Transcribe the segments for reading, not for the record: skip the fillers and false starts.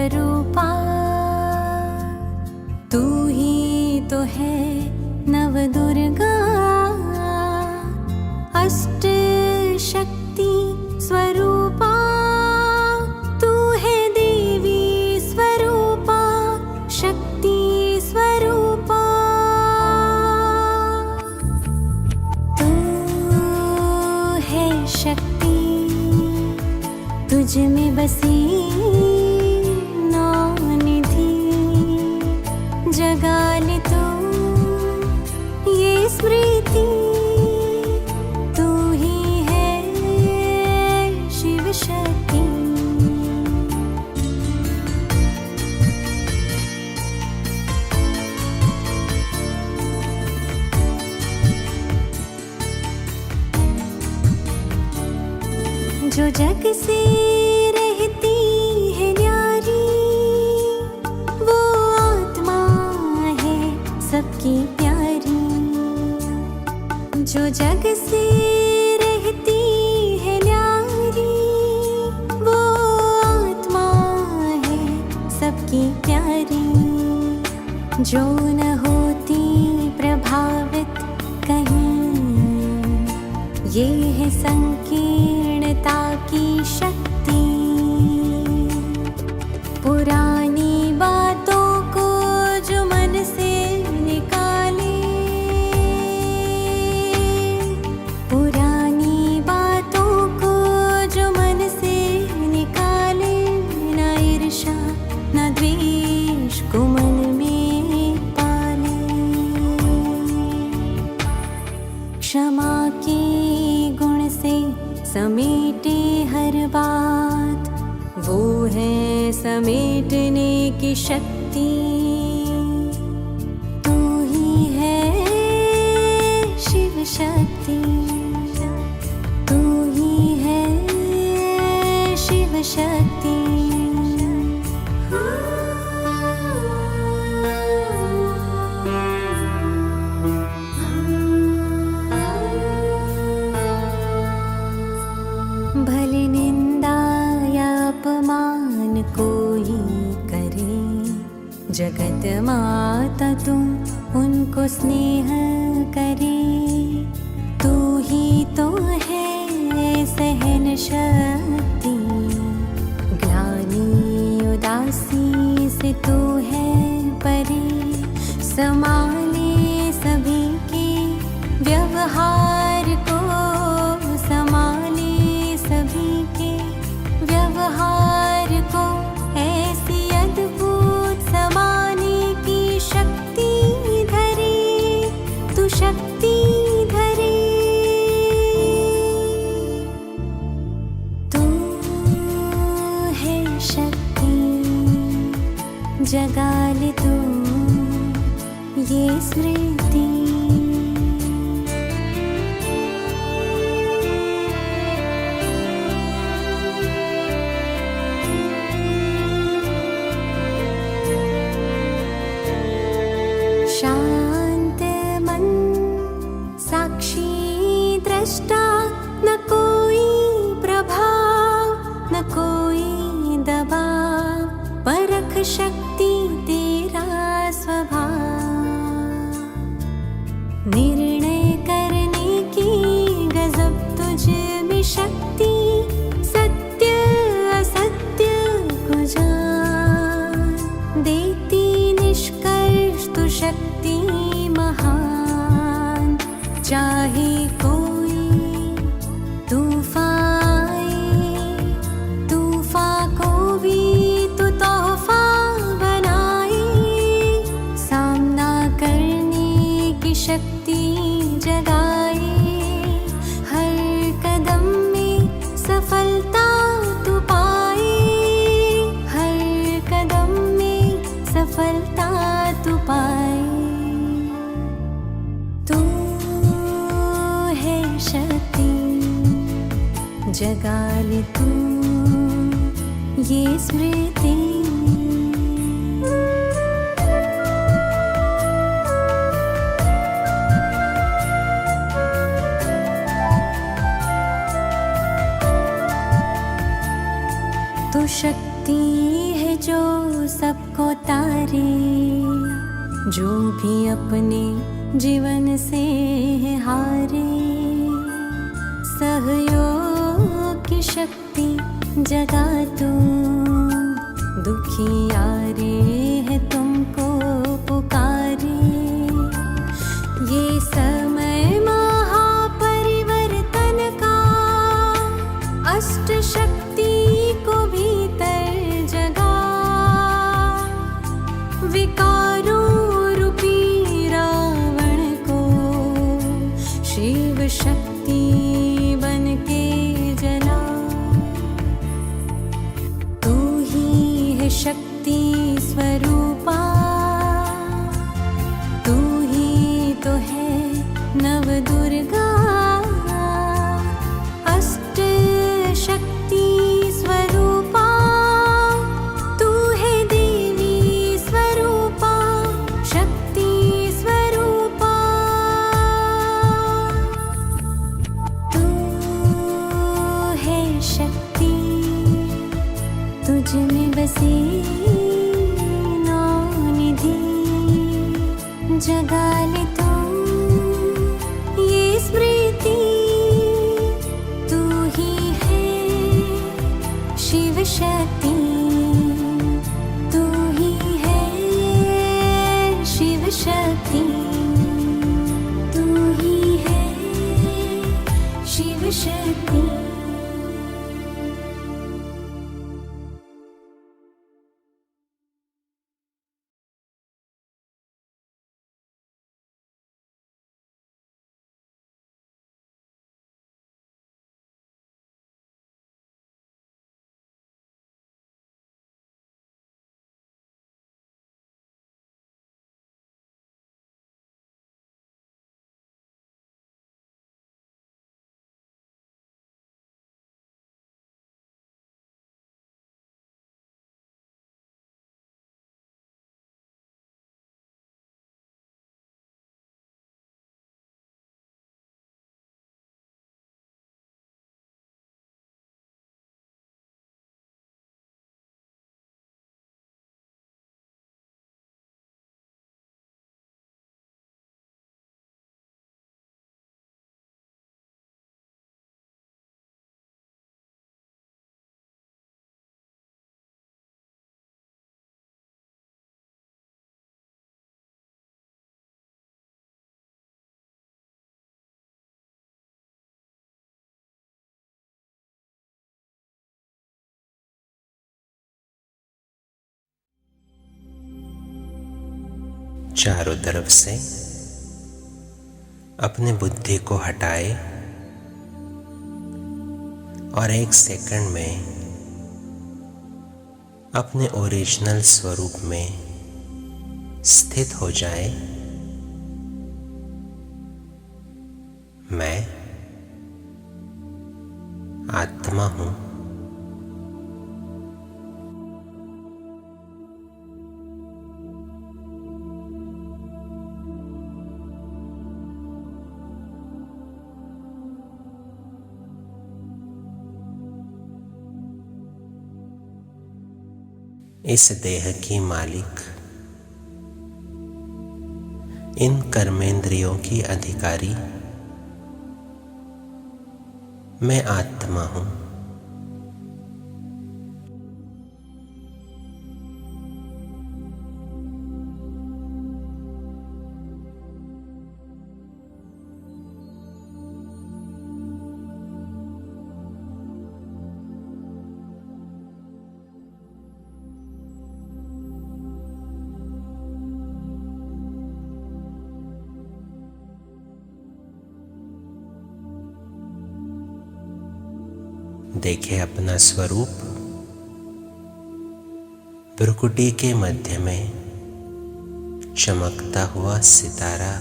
स्वरूपा, तू ही तो है नवदुर्गा, अष्ट शक्ति स्वरूपा, तू है देवी स्वरूपा, शक्ति स्वरूपा। तू है शक्ति, तुझ में बसी नौ निधि, जगा ले तू ये स्मृति, तू ही है शिव शक्ति। जो जग से रहती है न्यारी, वो आत्मा है सबकी प्यारी। जो जग से रहती है न्यारी, वो आत्मा है सबकी प्यारी। जो न होती प्रभावित कहीं, ये है संकीर्णता की शक्ति। पुरानी बातों को जो मन से निकाले, पुरानी बातों को जो मन से निकाले, ना ईर्ष्या ना द्वेष को मन में पाले। क्षमा के गुण से समेटे हर बात, वो है समेटने की शक्ति। तू ही है शिव शक्ति, तू ही है शिव शक्ति। भले निंदा या अपमान कोई करे, जगत माता तुम उनको स्नेह करे। तू ही तो है सहन शक्ति, ग्लानि उदासी से तू है परे। संभाले सभी के व्यवहार को, संभाले सभी के व्यवहार को, ऐसी अद्भुत समाने की शक्ति धरे, तू शक्ति धरे। तू है शक्ति, जगा ले तू ये स्मृति। शांत मन साक्षी दृष्टा, न कोई प्रभाव न कोई दबाव, परख शक्ति तेरा स्वभाव। निर्णय करने की गजब तुझ में शक्ति, सत्य असत्य को जान देती निष्कर्ष तू शक्ति महान। चाहे कोई तूफान आए, तूफान को भी तू तोहफा बनाए। सामना करने की शक्ति जगाए, हर कदम में सफलता तू पाए, हर कदम में सफलता तू पाए। तू है शक्ति, जगा ले तू ये स्मृति। तू शक्ति है जो सबको तारे, जो भी अपने जीवन से हारे। सहयोग की शक्ति जगा तू, दुखियारे है तुमको पुकारे। ये समय महापरिवर्तन का, अष्ट शक्ति को भीतर जगा। विकारों रूपी रावण को शिव शक्ति बन के जला। तू ही है शक्ति स्वरूपा, तू ही तो है नव दुर्गा। अष्ट शक्ति स्वरूपा, तू है देवी स्वरूपा, शक्ति स्वरूपा। तू है शक्ति, तुझ में बसी नौ निधि। जगा ले तू ये स्मृति, तू ही है शिव शक्ति, तू ही है शिव शक्ति, तू ही है शिव शक्ति। चारों तरफ से अपने बुद्धि को हटाए और एक सेकंड में अपने ओरिजिनल स्वरूप में स्थित हो जाए। मैं आत्मा हूँ। इस देह की मालिक, इन कर्मेंद्रियों की अधिकारी मैं आत्मा हूँ। देखे अपना स्वरूप भ्रुकुटी के मध्य में चमकता हुआ सितारा।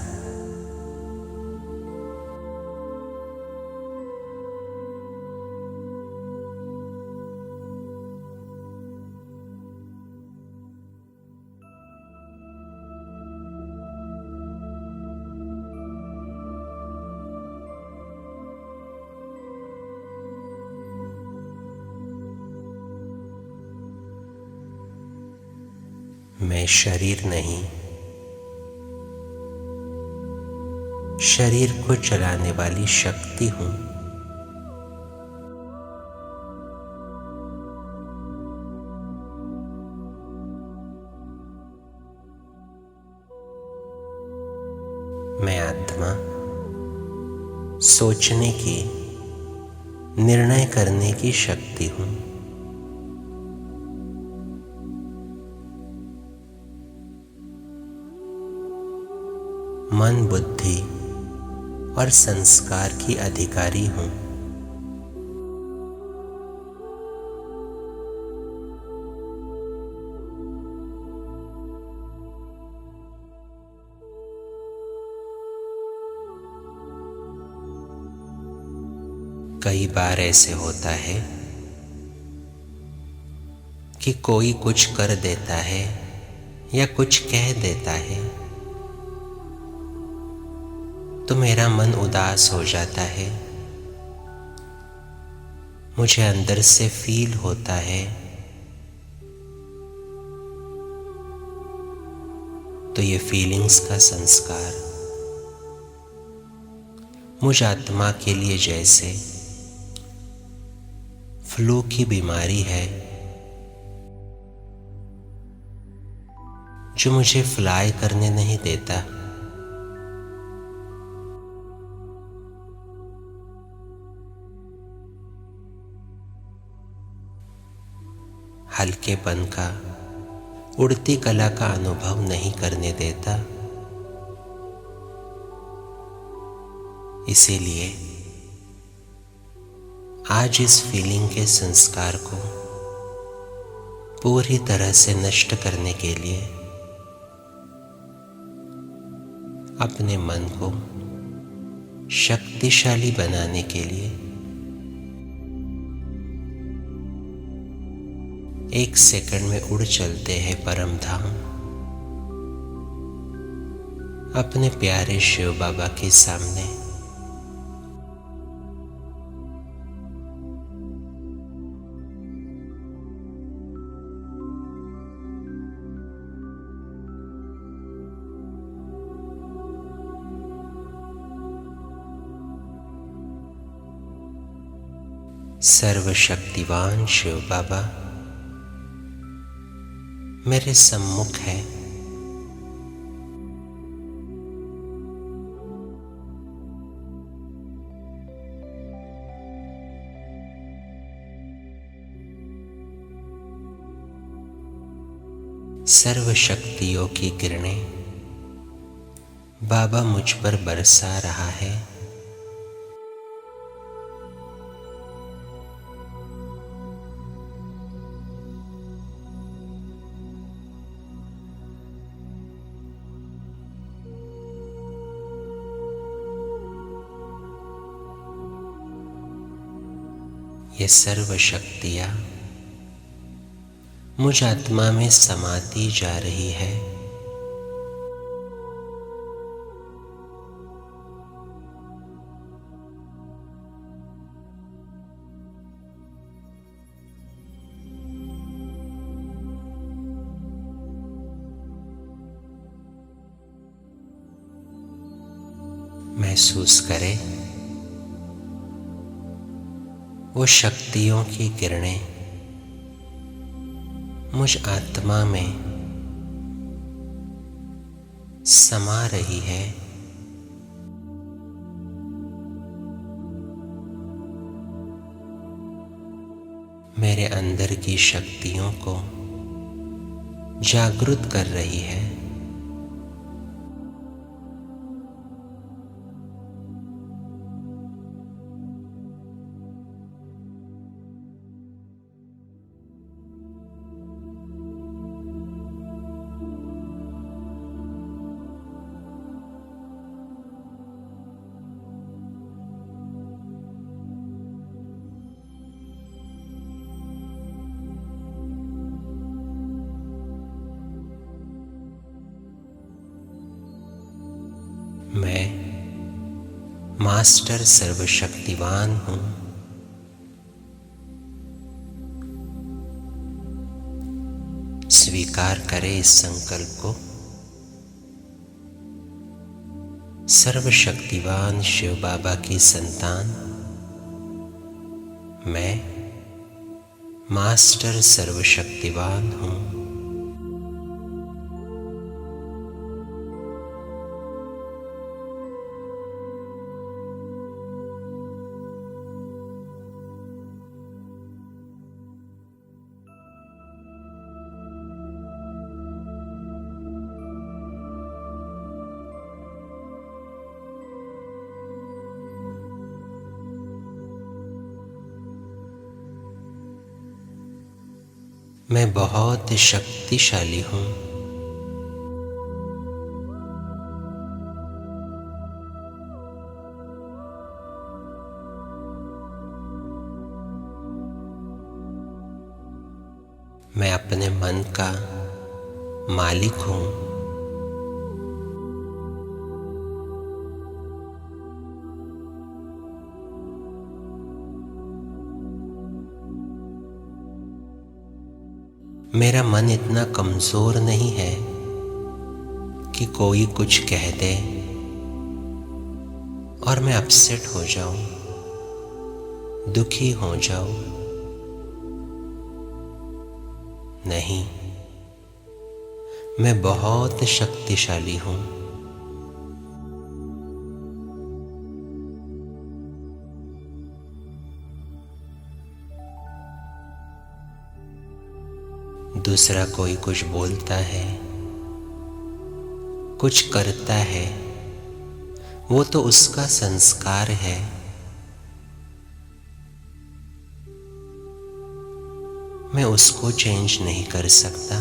मैं शरीर नहीं, शरीर को चलाने वाली शक्ति हूं। मैं आत्मा सोचने की, निर्णय करने की शक्ति हूं। मन, बुद्धि और संस्कार की अधिकारी हूं। कई बार ऐसे होता है कि कोई कुछ कर देता है या कुछ कह देता है तो मेरा मन उदास हो जाता है। मुझे अंदर से फील होता है तो ये फीलिंग्स का संस्कार मुझ आत्मा के लिए जैसे फ्लू की बीमारी है जो मुझे फ्लाई करने नहीं देता। हल्केपन का, उड़ती कला का अनुभव नहीं करने देता। इसीलिए आज इस फीलिंग के संस्कार को पूरी तरह से नष्ट करने के लिए अपने मन को शक्तिशाली बनाने के लिए एक सेकंड में उड़ चलते हैं परम धाम, अपने प्यारे शिव बाबा के सामने। सर्वशक्तिवान शिव बाबा मेरे सम्मुख है। सर्व शक्तियों की किरणें बाबा मुझ पर बरसा रहा है। ये सर्व शक्तियां मुझ आत्मा में समाती जा रही है। महसूस करें वो शक्तियों की किरणें मुझ आत्मा में समा रही है। मेरे अंदर की शक्तियों को जागृत कर रही है। मैं मास्टर सर्वशक्तिवान हूं। स्वीकार करे इस संकल्प को। सर्वशक्तिवान शिव बाबा की संतान मैं मास्टर सर्वशक्तिवान हूँ। मैं बहुत शक्तिशाली हूँ। मैं अपने मन का मालिक हूँ। मेरा मन इतना कमजोर नहीं है कि कोई कुछ कह दे और मैं अपसेट हो जाऊं, दुखी हो जाऊं। नहीं, मैं बहुत शक्तिशाली हूं। दूसरा कोई कुछ बोलता है, कुछ करता है, वो तो उसका संस्कार है। मैं उसको चेंज नहीं कर सकता।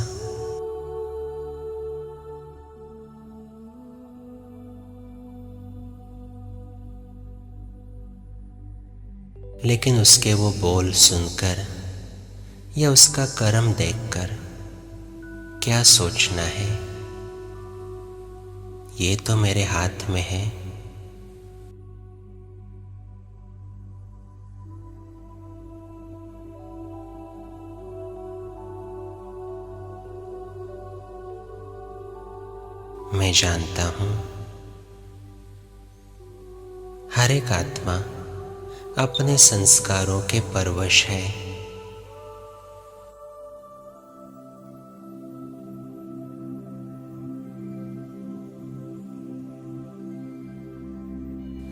लेकिन उसके वो बोल सुनकर या उसका कर्म देखकर क्या सोचना है, ये तो मेरे हाथ में है। मैं जानता हूं हर एक आत्मा अपने संस्कारों के परवश है।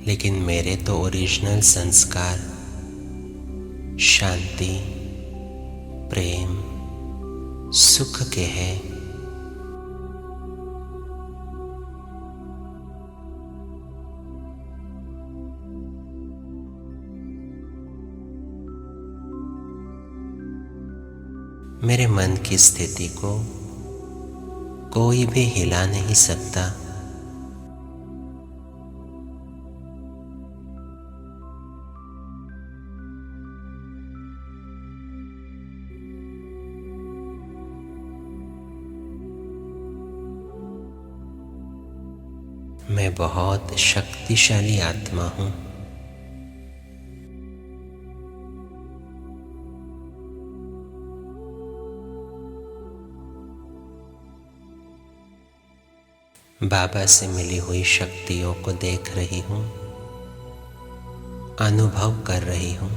लेकिन मेरे तो ओरिजिनल संस्कार शांति, प्रेम, सुख के हैं। मेरे मन की स्थिति को कोई भी हिला नहीं सकता। मैं बहुत शक्तिशाली आत्मा हूँ। बाबा से मिली हुई शक्तियों को देख रही हूँ, अनुभव कर रही हूँ।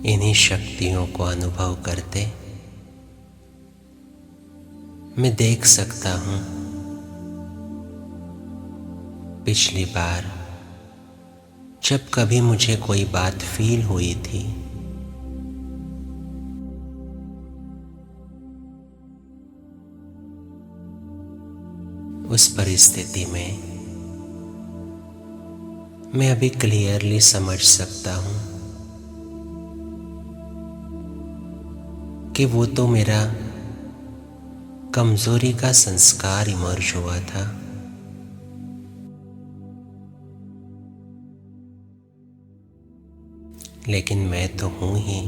इन्हीं शक्तियों को अनुभव करते मैं देख सकता हूं पिछली बार जब कभी मुझे कोई बात फील हुई थी, उस परिस्थिति में मैं अभी क्लियरली समझ सकता हूं कि वो तो मेरा कमजोरी का संस्कार इमर्ज हुआ था। लेकिन मैं तो हूं ही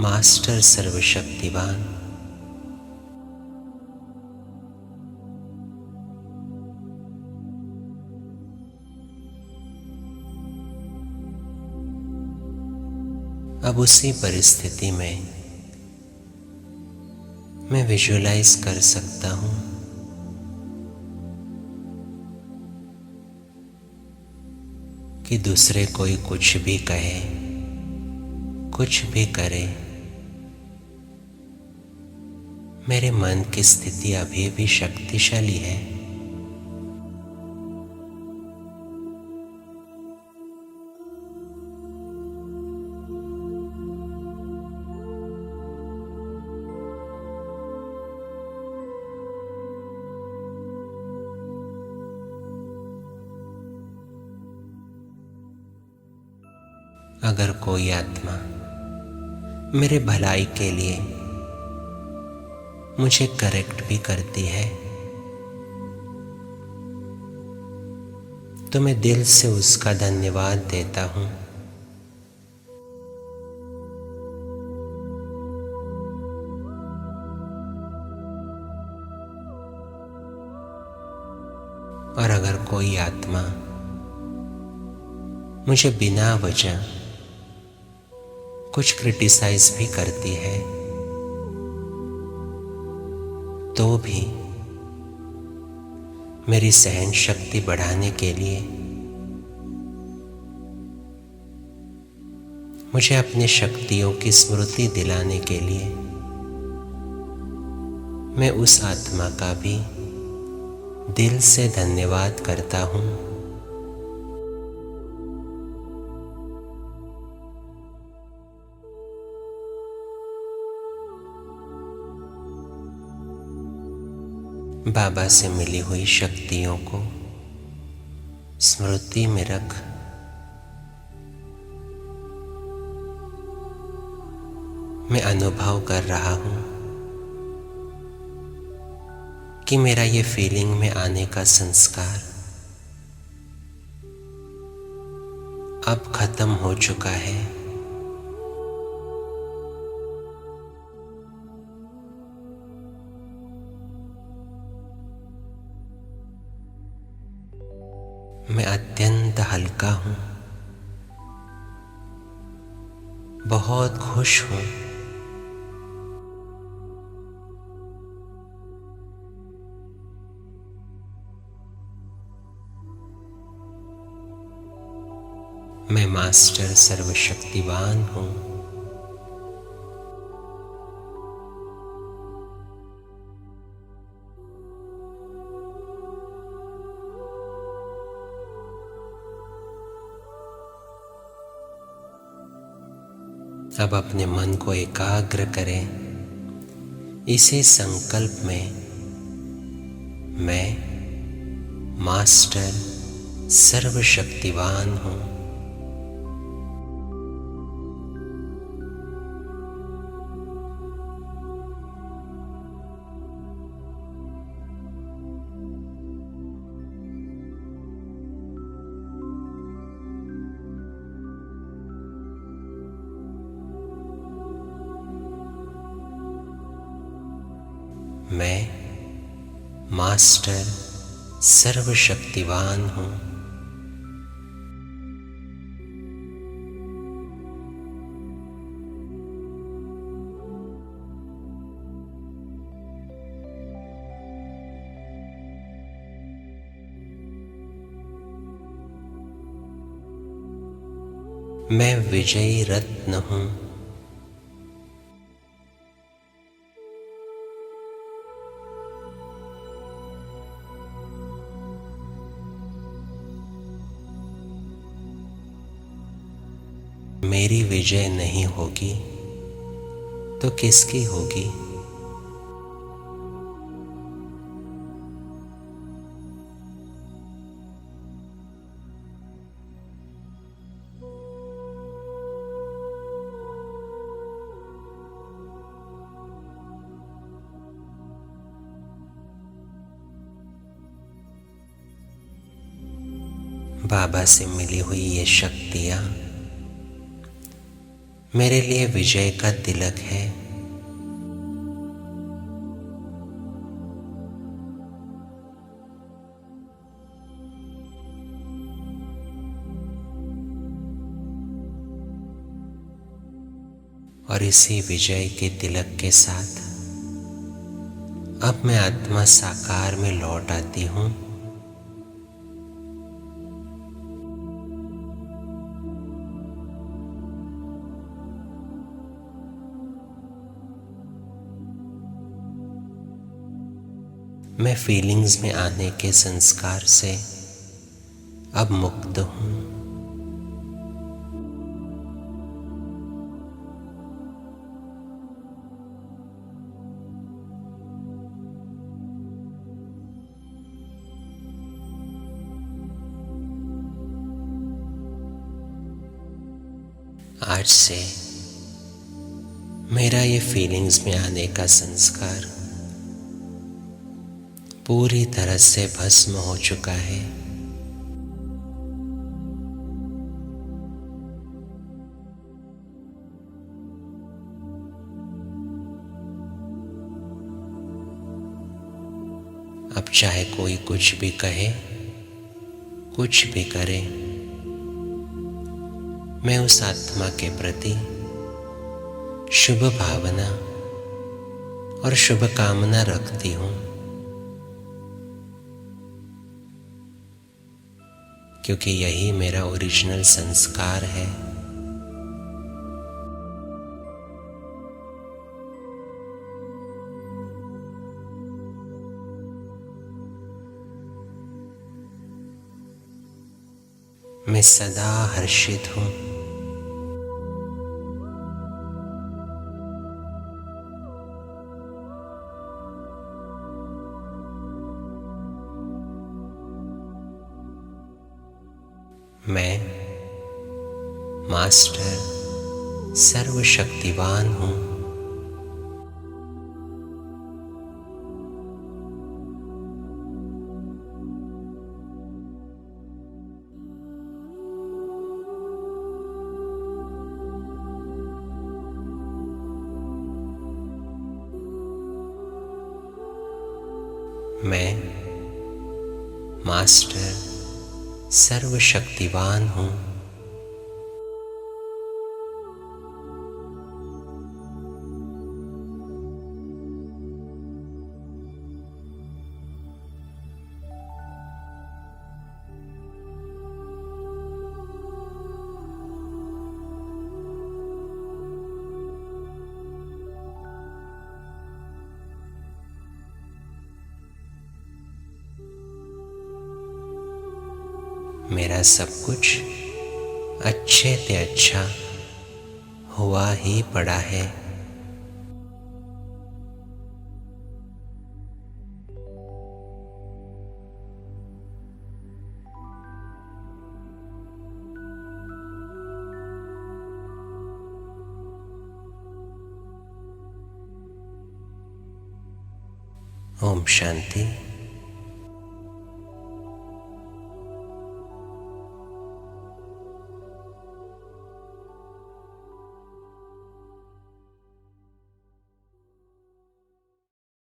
मास्टर सर्वशक्तिवान। अब उसी परिस्थिति में मैं विजुअलाइज कर सकता हूं कि दूसरे कोई कुछ भी कहे, कुछ भी करे, मेरे मन की स्थिति अभी भी शक्तिशाली है। अगर कोई आत्मा मेरे भलाई के लिए मुझे करेक्ट भी करती है तो मैं दिल से उसका धन्यवाद देता हूं। और अगर कोई आत्मा मुझे बिना वजह कुछ क्रिटिसाइज भी करती है तो भी मेरी सहन शक्ति बढ़ाने के लिए मुझे अपनी शक्तियों की स्मृति दिलाने के लिए मैं उस आत्मा का भी दिल से धन्यवाद करता हूं। बाबा से मिली हुई शक्तियों को स्मृति में रख मैं अनुभव कर रहा हूं कि मेरा ये फीलिंग में आने का संस्कार अब खत्म हो चुका है। मैं अत्यंत हल्का हूं, बहुत खुश हूं। मैं मास्टर सर्वशक्तिवान हूं। अब अपने मन को एकाग्र करें इसी संकल्प में, मैं मास्टर सर्वशक्तिवान हूं। मैं मास्टर सर्वशक्तिवान हूं। मैं विजयी रत्न हूं। मेरी विजय नहीं होगी तो किसकी होगी? बाबा से मिली हुई ये शक्तियाँ मेरे लिए विजय का तिलक है। और इसी विजय के तिलक के साथ अब मैं आत्मा साकार में लौट आती हूँ। मैं फीलिंग्स में आने के संस्कार से अब मुक्त हूँ। आज से मेरा ये फीलिंग्स में आने का संस्कार पूरी तरह से भस्म हो चुका है। अब चाहे कोई कुछ भी कहे, कुछ भी करे, मैं उस आत्मा के प्रति शुभ भावना और शुभ कामना रखती हूँ, क्योंकि यही मेरा ओरिजिनल संस्कार है। मैं सदा हर्षित हूँ। मैं मास्टर सर्वशक्तिवान हूँ। मैं मास्टर सर्वशक्तिवान हूँ। मेरा सब कुछ अच्छे से अच्छा हुआ ही पड़ा है। ओम शांति।